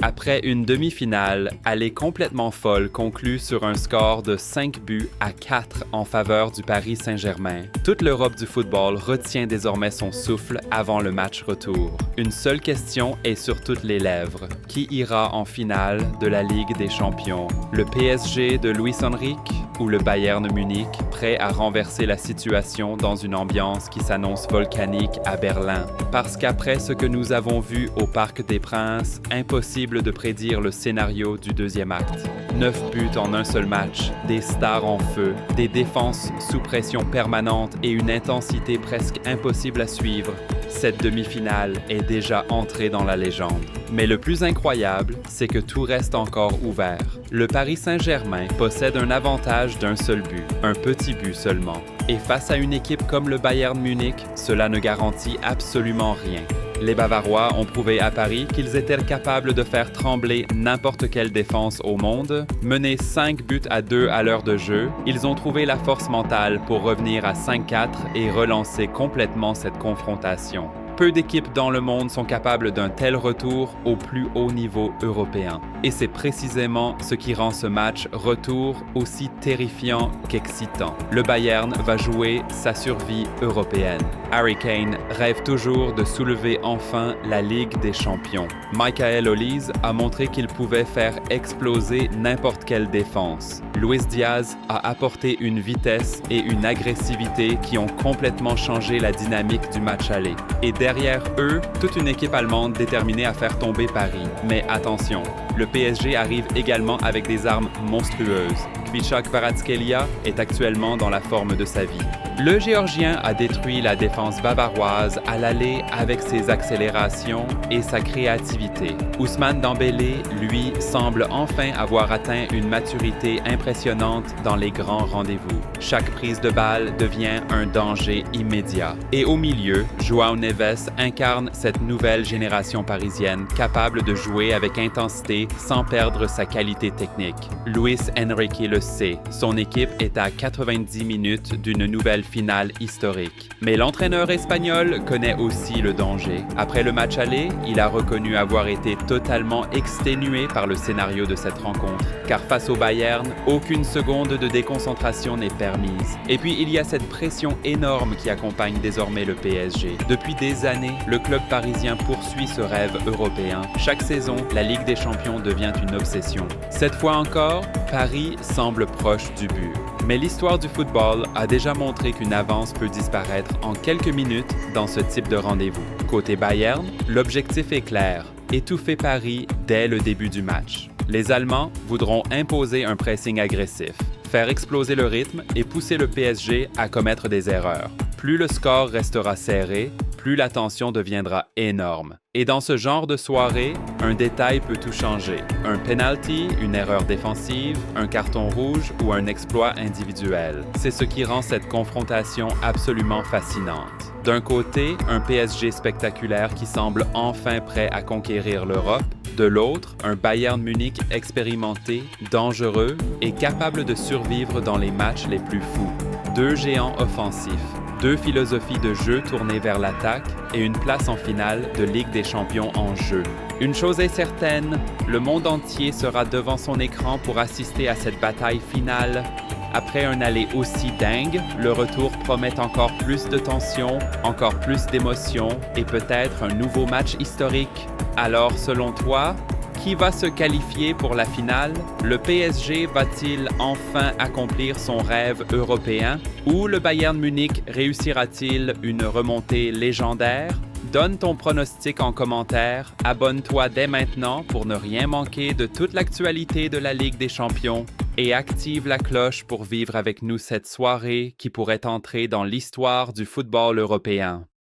Après une demi-finale, elle est complètement folle conclue sur un score de 5-4 en faveur du Paris Saint-Germain. Toute l'Europe du football retient désormais son souffle avant le match retour. Une seule question est sur toutes les lèvres. Qui ira en finale de la Ligue des Champions? Le PSG de Luis Enrique ou le Bayern Munich, prêt à renverser la situation dans une ambiance qui s'annonce volcanique à Berlin? Parce qu'après ce que nous avons vu au Parc des Princes, impossible de prédire le scénario du deuxième acte. 9 buts en un seul match, des stars en feu, des défenses sous pression permanente et une intensité presque impossible à suivre. Cette demi-finale est déjà entrée dans la légende. Mais le plus incroyable, c'est que tout reste encore ouvert. Le Paris Saint-Germain possède un avantage d'un seul but, un petit but seulement. Et face à une équipe comme le Bayern Munich, cela ne garantit absolument rien. Les Bavarois ont prouvé à Paris qu'ils étaient capables de faire trembler n'importe quelle défense au monde. Menés 5-2 à l'heure de jeu, ils ont trouvé la force mentale pour revenir à 5-4 et relancer complètement cette confrontation. Peu d'équipes dans le monde sont capables d'un tel retour au plus haut niveau européen. Et c'est précisément ce qui rend ce match retour aussi terrifiant qu'excitant. Le Bayern va jouer sa survie européenne. Harry Kane rêve toujours de soulever enfin la Ligue des Champions. Michael Olise a montré qu'il pouvait faire exploser n'importe quelle défense. Luis Diaz a apporté une vitesse et une agressivité qui ont complètement changé la dynamique du match aller. Et derrière eux, toute une équipe allemande déterminée à faire tomber Paris. Mais attention, le PSG arrive également avec des armes monstrueuses. Kvicha Kvaratskhelia est actuellement dans la forme de sa vie. Le Géorgien a détruit la défense bavaroise à l'aller avec ses accélérations et sa créativité. Ousmane Dembélé, lui, semble enfin avoir atteint une maturité impressionnante dans les grands rendez-vous. Chaque prise de balle devient un danger immédiat. Et au milieu, João Neves incarne cette nouvelle génération parisienne capable de jouer avec intensité sans perdre sa qualité technique. Luis Enrique le sait, son équipe est à 90 minutes d'une nouvelle finale historique. Mais l'entraîneur espagnol connaît aussi le danger. Après le match aller, il a reconnu avoir été totalement exténué par le scénario de cette rencontre. Car face au Bayern, aucune seconde de déconcentration n'est permise. Et puis il y a cette pression énorme qui accompagne désormais le PSG. Depuis des années, le club parisien poursuit ce rêve européen. Chaque saison, la Ligue des Champions devient une obsession. Cette fois encore, Paris semble proche du but. Mais l'histoire du football a déjà montré qu'une avance peut disparaître en quelques minutes dans ce type de rendez-vous. Côté Bayern, l'objectif est clair, étouffer Paris dès le début du match. Les Allemands voudront imposer un pressing agressif, faire exploser le rythme et pousser le PSG à commettre des erreurs. Plus le score restera serré, plus la tension deviendra énorme. Et dans ce genre de soirée, un détail peut tout changer. Un penalty, une erreur défensive, un carton rouge ou un exploit individuel. C'est ce qui rend cette confrontation absolument fascinante. D'un côté, un PSG spectaculaire qui semble enfin prêt à conquérir l'Europe. De l'autre, un Bayern Munich expérimenté, dangereux et capable de survivre dans les matchs les plus fous. Deux géants offensifs. Deux philosophies de jeu tournées vers l'attaque et une place en finale de Ligue des Champions en jeu. Une chose est certaine, le monde entier sera devant son écran pour assister à cette bataille finale. Après un aller aussi dingue, le retour promet encore plus de tension, encore plus d'émotion et peut-être un nouveau match historique. Alors, selon toi, qui va se qualifier pour la finale? Le PSG va-t-il enfin accomplir son rêve européen? Ou le Bayern Munich réussira-t-il une remontée légendaire? Donne ton pronostic en commentaire, abonne-toi dès maintenant pour ne rien manquer de toute l'actualité de la Ligue des Champions et active la cloche pour vivre avec nous cette soirée qui pourrait entrer dans l'histoire du football européen.